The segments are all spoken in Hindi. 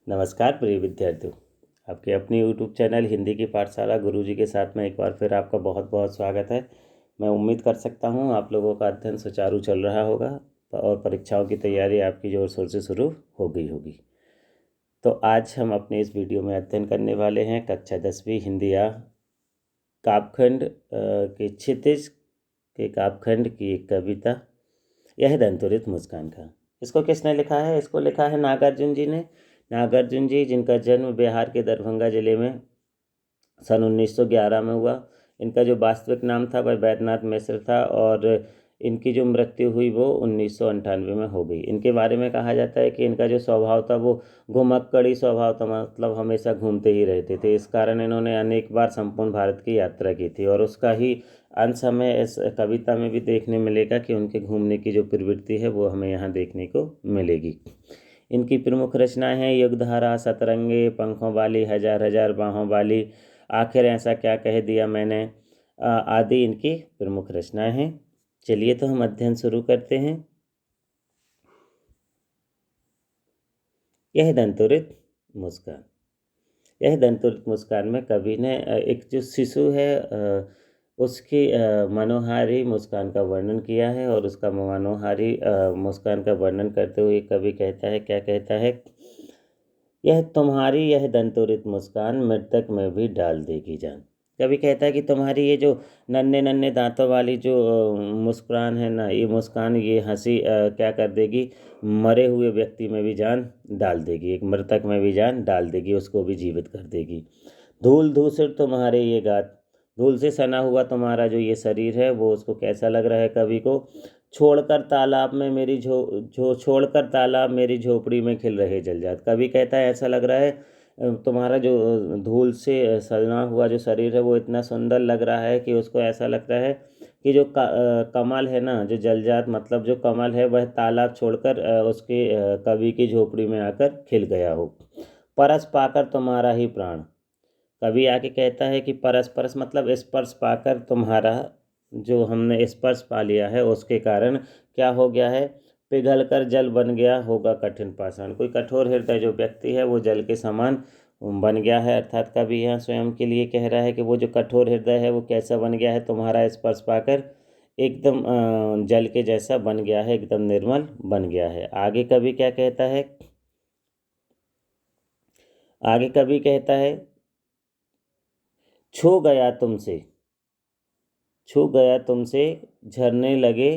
नमस्कार प्रिय विद्यार्थियों, आपके अपनी यूट्यूब चैनल हिंदी की पाठशाला गुरुजी के साथ में एक बार फिर आपका बहुत बहुत स्वागत है। मैं उम्मीद कर सकता हूं आप लोगों का अध्ययन सुचारू चल रहा होगा और परीक्षाओं की तैयारी आपकी जोर शोर से शुरू हो गई होगी। तो आज हम अपने इस वीडियो में अध्ययन करने वाले हैं कक्षा 10वीं हिंदी या काव्यखंड के क्षितिज के काव्यखंड की एक कविता यह दंतुरित मुस्कान का। इसको किसने लिखा है? इसको लिखा है नागार्जुन जी ने। नागार्जुन जी जिनका जन्म बिहार के दरभंगा ज़िले में सन 1911 में हुआ। इनका जो वास्तविक नाम था वह बैद्यनाथ मिश्र था और इनकी जो मृत्यु हुई वो 1998 में हो गई। इनके बारे में कहा जाता है कि इनका जो स्वभाव था वो घुमक्कड़ी स्वभाव था, मतलब हमेशा घूमते ही रहते थे। इस कारण इन्होंने अनेक बार संपूर्ण भारत की यात्रा की थी और उसका ही अंश हमें इस कविता में भी देखने मिलेगा कि उनके घूमने की जो प्रवृत्ति है वो हमें यहाँ देखने को मिलेगी। इनकी प्रमुख रचनाएं हैं युगधारा, सतरंगे, पंखों वाली, हजार हजार बाहों वाली, आखिर ऐसा क्या कह दिया मैंने आदि इनकी प्रमुख रचनाएं हैं। चलिए तो हम अध्ययन शुरू करते हैं। यह दंतुरित मुस्कान। यह दंतुरित मुस्कान में कवि ने एक जो शिशु है उसकी मनोहारी मुस्कान का वर्णन किया है और उसका मनोहारी मुस्कान का वर्णन करते हुए कवि कहता है, क्या कहता है? यह तुम्हारी यह दंतुरित मुस्कान मृतक में भी डाल देगी जान। कवि कहता है कि तुम्हारी ये जो नन्हे नन्हे दांतों वाली जो मुस्कान है ना, ये मुस्कान, ये हंसी क्या कर देगी? मरे हुए व्यक्ति में भी जान डाल देगी, एक मृतक में भी जान डाल देगी, उसको भी जीवित कर देगी। धूल धूसर तुम्हारे ये गात, धूल से सना हुआ तुम्हारा जो ये शरीर है वो उसको कैसा लग रहा है कवि को? छोड़कर तालाब में मेरी छोड़कर तालाब मेरी झोपड़ी में खिल रहे जलजात। कवि कहता है ऐसा लग रहा है तुम्हारा जो धूल से सना हुआ जो शरीर है वो इतना सुंदर लग रहा है कि उसको ऐसा लगता है कि जो कमल है ना, जो जलजात मतलब जो कमल है वह तालाब छोड़कर उसके कवि की झोपड़ी में आकर खिल गया हो। परस पाकर तुम्हारा ही प्राण, कवि आके कहता है कि परस परस मतलब स्पर्श पाकर तुम्हारा जो हमने स्पर्श पा लिया है उसके कारण क्या हो गया है? पिघल कर जल बन गया होगा कठिन पाषाण। कोई कठोर हृदय जो व्यक्ति है वो जल के समान बन गया है, अर्थात कवि यहाँ स्वयं के लिए कह रहा है कि वो जो कठोर हृदय है वो कैसा बन गया है? तुम्हारा स्पर्श पाकर एकदम जल के जैसा बन गया है, एकदम निर्मल बन गया है। आगे कवि क्या कहता है? आगे कवि कहता है छू गया तुमसे, छू गया तुमसे झरने लगे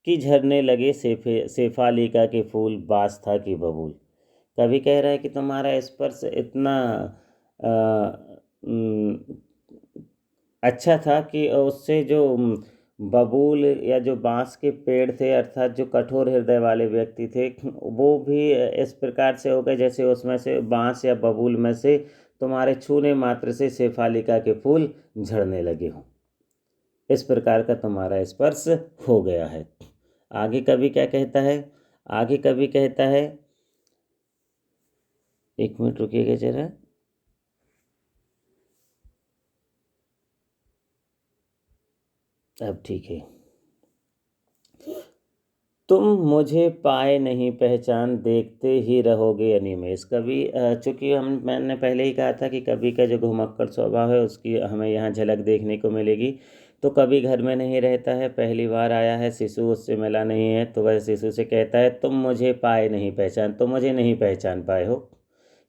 कि झरने लगे शेफालिका के फूल, बास था कि बबूल। कवि कह रहा है कि तुम्हारा स्पर्श इतना अ, उम, अच्छा था कि उससे जो बबूल या जो बांस के पेड़ थे, अर्थात जो कठोर हृदय वाले व्यक्ति थे, वो भी इस प्रकार से हो गए जैसे उसमें से बांस या बबूल में से तुम्हारे छूने मात्र से शेफालिका के फूल झड़ने लगे हों। इस प्रकार का तुम्हारा स्पर्श हो गया है। आगे कवि क्या कहता है? आगे कवि कहता है, एक मिनट रुकिएगा जरा। अब ठीक है। तुम मुझे पाए नहीं पहचान, देखते ही रहोगे अनिमेष। कवि चूँकि मैंने पहले ही कहा था कि कवि का जो घुमक्कड़ स्वभाव है उसकी हमें यहाँ झलक देखने को मिलेगी। तो कवि घर में नहीं रहता है, पहली बार आया है, शिशु उससे मिला नहीं है, तो वह शिशु से कहता है तुम मुझे पाए नहीं पहचान, तुम मुझे नहीं पहचान पाए हो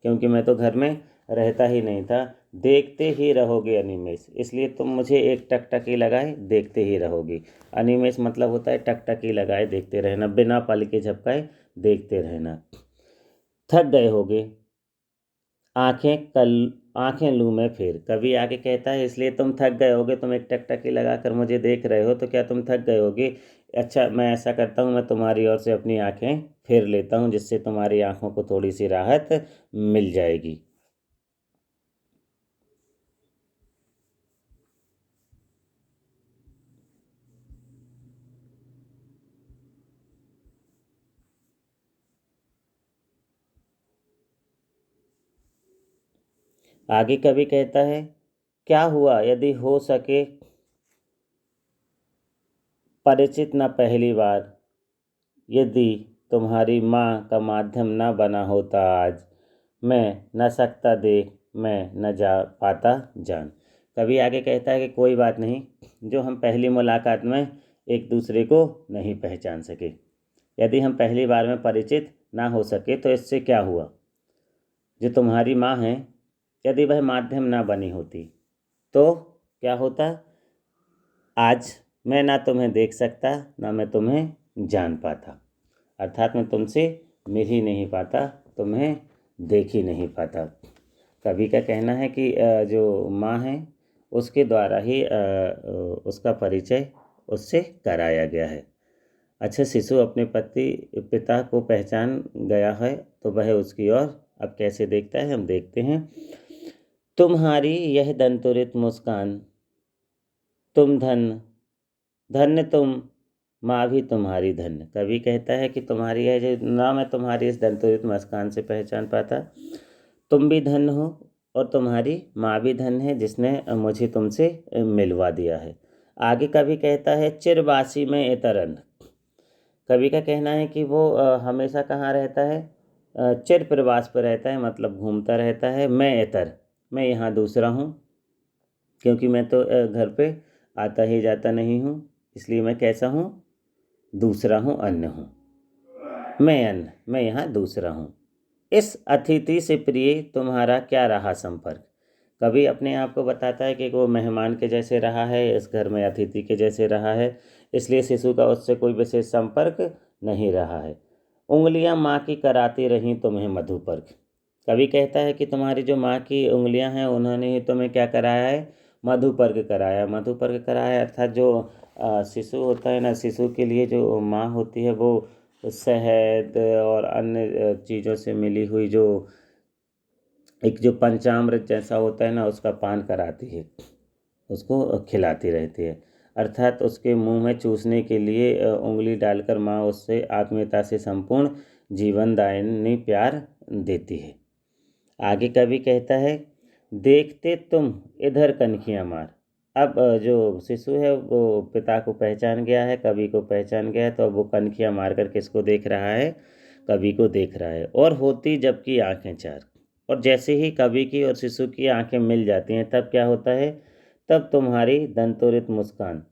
क्योंकि मैं तो घर में रहता ही नहीं था। देखते ही रहोगे अनिमेष, इसलिए तुम मुझे एक टकटकी लगाए देखते ही रहोगे। अनिमेष मतलब होता है टकटकी लगाए देखते रहना, बिना पल के झपकाए देखते रहना। थक गए होगे आंखें लूँ मैं फिर, कवि आके कहता है इसलिए तुम थक गए होगे, तुम एक टकटकी लगाकर मुझे देख रहे हो तो क्या तुम थक गए होगे? अच्छा, मैं ऐसा करता हूँ, मैं तुम्हारी ओर से अपनी आंखें फेर लेता हूँ जिससे तुम्हारी आंखों को थोड़ी सी राहत मिल जाएगी। आगे कवि कहता है क्या हुआ यदि हो सके परिचित न पहली बार, यदि तुम्हारी माँ का माध्यम न बना होता आज, मैं न सकता देख, मैं न जा पाता जान। कवि आगे कहता है कि कोई बात नहीं, जो हम पहली मुलाकात में एक दूसरे को नहीं पहचान सके, यदि हम पहली बार में परिचित ना हो सके तो इससे क्या हुआ। जो तुम्हारी माँ है, यदि वह माध्यम ना बनी होती तो क्या होता। आज मैं ना तुम्हें देख सकता, ना मैं तुम्हें जान पाता। अर्थात मैं तुमसे मिल ही नहीं पाता, तुम्हें देख ही नहीं पाता। कवि का कहना है कि जो माँ है उसके द्वारा ही उसका परिचय उससे कराया गया है। अच्छा, शिशु अपने पिता को पहचान गया है तो वह उसकी ओर अब कैसे देखता है, हम देखते हैं। तुम्हारी यह दंतुरित मुस्कान, तुम धन्य तुम, माँ भी तुम्हारी धन्य। कवि कहता है कि तुम्हारी है जो ना मैं तुम्हारी इस दंतुरित मुस्कान से पहचान पाता, तुम भी धन्य हो और तुम्हारी माँ भी धन्य है जिसने मुझे तुमसे मिलवा दिया है। आगे कवि कहता है चिरबासी में इतरन। कवि का कहना है कि वो हमेशा कहाँ रहता है, चिर प्रवास पर रहता है, मतलब घूमता रहता है। मैं यहाँ दूसरा हूँ, क्योंकि मैं तो घर पे आता ही जाता नहीं हूँ, इसलिए मैं कैसा हूँ, दूसरा हूँ, अन्य हूँ। मैं यहाँ दूसरा हूँ। इस अतिथि से प्रिय तुम्हारा क्या रहा संपर्क। कवि अपने आप को बताता है कि वो मेहमान के जैसे रहा है, इस घर में अतिथि के जैसे रहा है, इसलिए शिशु का उससे कोई विशेष संपर्क नहीं रहा है। उंगलियां माँ की कराती रहीं तुम्हें मधुपर्क। कवि कहता है कि तुम्हारी जो माँ की उंगलियां हैं उन्होंने ही तुम्हें क्या कराया है, मधुपर्क कराया। मधुपर्क कराया अर्थात जो शिशु होता है ना, शिशु के लिए जो माँ होती है वो शहद और अन्य चीज़ों से मिली हुई जो एक जो पंचामृत जैसा होता है ना, उसका पान कराती है, उसको खिलाती रहती है। अर्थात उसके मुंह में चूसने के लिए उंगली डालकर माँ उससे आत्मीयता से संपूर्ण जीवनदायिनी प्यार देती है। आगे कवि कहता है देखते तुम इधर कनखियाँ मार। अब जो शिशु है वो पिता को पहचान गया है, कवि को पहचान गया है, तो अब वो कनखियाँ मारकर किसको देख रहा है, कवि को देख रहा है। और होती जबकि आंखें चार। और जैसे ही कवि की और शिशु की आंखें मिल जाती हैं तब क्या होता है, तब तुम्हारी दंतोरित मुस्कान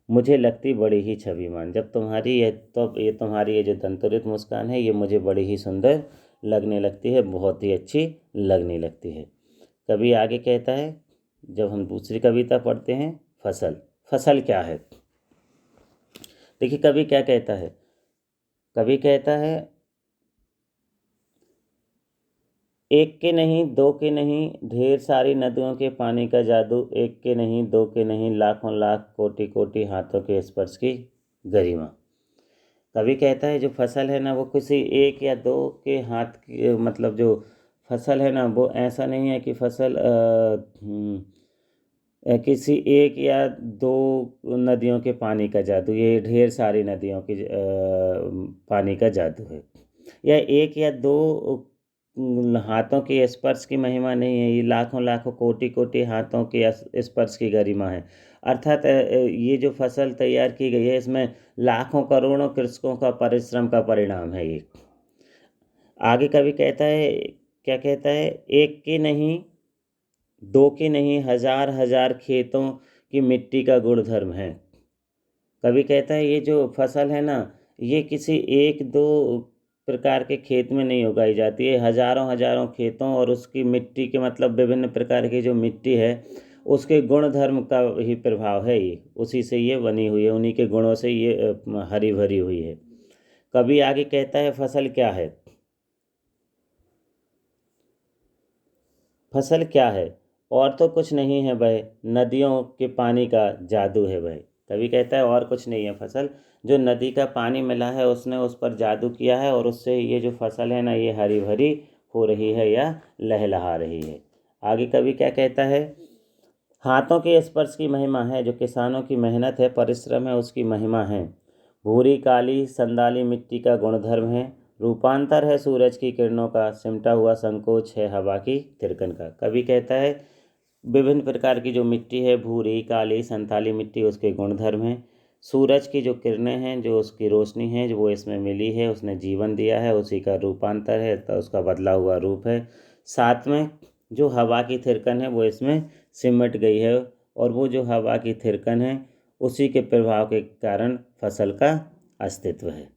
मुझे लगती बड़ी ही छविमान। जब तुम्हारी ये तब ये तुम्हारी ये जो दंतोरित मुस्कान है ये मुझे बड़ी ही सुंदर लगने लगती है, बहुत ही अच्छी लगने लगती है। कवि आगे कहता है, जब हम दूसरी कविता पढ़ते हैं, फसल। फसल क्या है, देखिए कवि क्या कहता है। कवि कहता है एक के नहीं, दो के नहीं, ढेर सारी नदियों के पानी का जादू, एक के नहीं, दो के नहीं, लाखों लाख कोटि कोटि हाथों के स्पर्श की गरिमा। कवि कहता है जो फसल है ना वो किसी एक या दो के हाथ की, मतलब जो फसल है ना वो ऐसा नहीं है कि फसल किसी एक या दो नदियों के पानी का जादू, ये ढेर सारी नदियों के पानी का जादू है। या एक या दो हाथों के स्पर्श की महिमा नहीं है, ये लाखों लाखों कोटि कोटि हाथों के स्पर्श की गरिमा है। अर्थात ये जो फसल तैयार की गई है इसमें लाखों करोड़ों कृषकों का परिश्रम का परिणाम है ये। आगे कवि कहता है, क्या कहता है, एक की नहीं, दो की नहीं, हजार हजार खेतों की मिट्टी का गुणधर्म है। कवि कहता है ये जो फसल है ना ये किसी एक दो प्रकार के खेत में नहीं उगाई जाती है, हजारों हजारों खेतों और उसकी मिट्टी के मतलब विभिन्न प्रकार की जो मिट्टी है उसके गुण धर्म का ही प्रभाव है, ये उसी से ये बनी हुई है, उन्हीं के गुणों से ये हरी भरी हुई है। कवि आगे कहता है फसल क्या है, फसल क्या है, और तो कुछ नहीं है वह, नदियों के पानी का जादू है वह। कवि कहता है और कुछ नहीं है फसल, जो नदी का पानी मिला है उसने उस पर जादू किया है और उससे ये जो फसल है ना ये हरी भरी हो रही है या लहलहा रही है। आगे कवि क्या कहता है, हाथों के स्पर्श की महिमा है, जो किसानों की मेहनत है, परिश्रम है, उसकी महिमा है। भूरी काली संदाली मिट्टी का गुणधर्म है, रूपांतर है सूरज की किरणों का, सिमटा हुआ संकोच है हवा की थिरकन का। कवि कहता है विभिन्न प्रकार की जो मिट्टी है, भूरी काली संताली मिट्टी, उसके गुणधर्म हैं। सूरज की जो किरणें हैं, जो उसकी रोशनी है, जो वो इसमें मिली है, उसने जीवन दिया है, उसी का रूपांतर है, तो उसका बदला हुआ रूप है। साथ में जो हवा की थिरकन है वो इसमें सिमट गई है, और वो जो हवा की थिरकन है उसी के प्रभाव के कारण फसल का अस्तित्व है,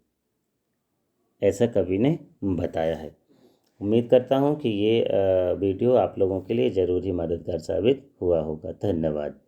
ऐसा कवि ने बताया है। उम्मीद करता हूँ कि ये वीडियो आप लोगों के लिए ज़रूर ही मददगार साबित हुआ होगा। धन्यवाद।